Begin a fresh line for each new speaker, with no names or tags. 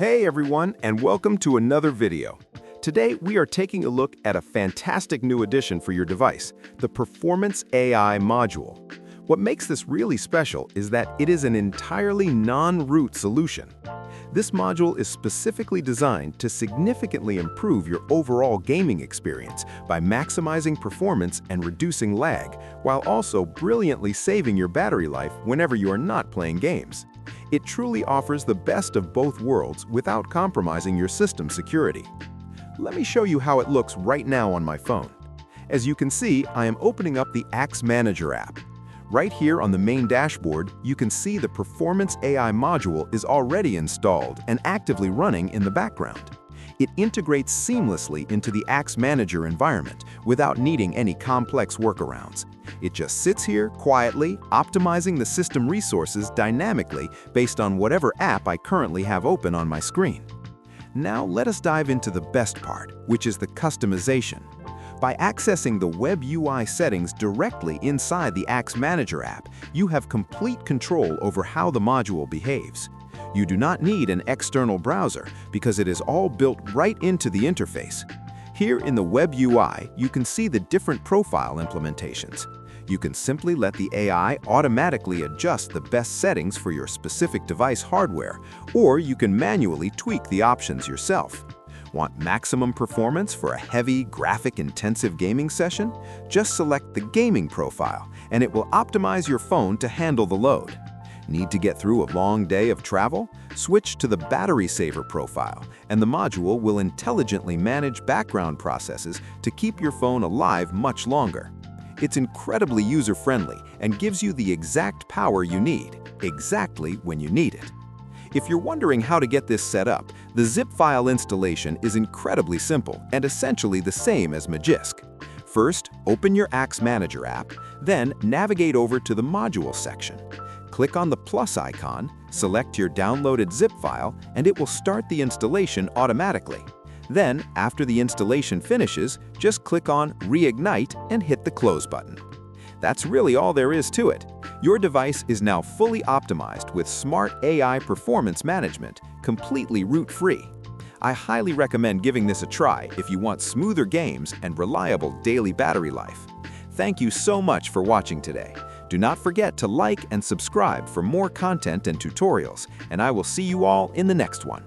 Hey everyone, and welcome to another video. Today we are taking a look at a fantastic new addition for your device, the Performance AI module. What makes this really special is that it is an entirely non-root solution. This module is specifically designed to significantly improve your overall gaming experience by maximizing performance and reducing lag, while also brilliantly saving your battery life whenever you are not playing games. It truly offers the best of both worlds without compromising your system security. Let me show you how it looks right now on my phone. As you can see, I am opening up the AxManager app. Right here on the main dashboard, you can see the Performance AI module is already installed and actively running in the background. It integrates seamlessly into the AxManager environment without needing any complex workarounds. It just sits here quietly, optimizing the system resources dynamically based on whatever app I currently have open on my screen. Now let us dive into the best part, which is the customization. By accessing the WebUI settings directly inside the AxManager app, you have complete control over how the module behaves. You do not need an external browser because it is all built right into the interface. Here in the WebUI, you can see the different profile implementations. You can simply let the AI automatically adjust the best settings for your specific device hardware, or you can manually tweak the options yourself. Want maximum performance for a heavy, graphic-intensive gaming session? Just select the gaming profile, and it will optimize your phone to handle the load. Need to get through a long day of travel? Switch to the battery saver profile, and the module will intelligently manage background processes to keep your phone alive much longer. It's incredibly user-friendly and gives you the exact power you need, exactly when you need it. If you're wondering how to get this set up, the zip file installation is incredibly simple and essentially the same as Magisk. First, open your AxManager app, then navigate over to the Modules section. Click on the plus icon, select your downloaded zip file, and it will start the installation automatically. Then, after the installation finishes, just click on Reignite and hit the Close button. That's really all there is to it. Your device is now fully optimized with smart AI performance management, completely root-free. I highly recommend giving this a try if you want smoother games and reliable daily battery life. Thank you so much for watching today. Do not forget to like and subscribe for more content and tutorials, and I will see you all in the next one.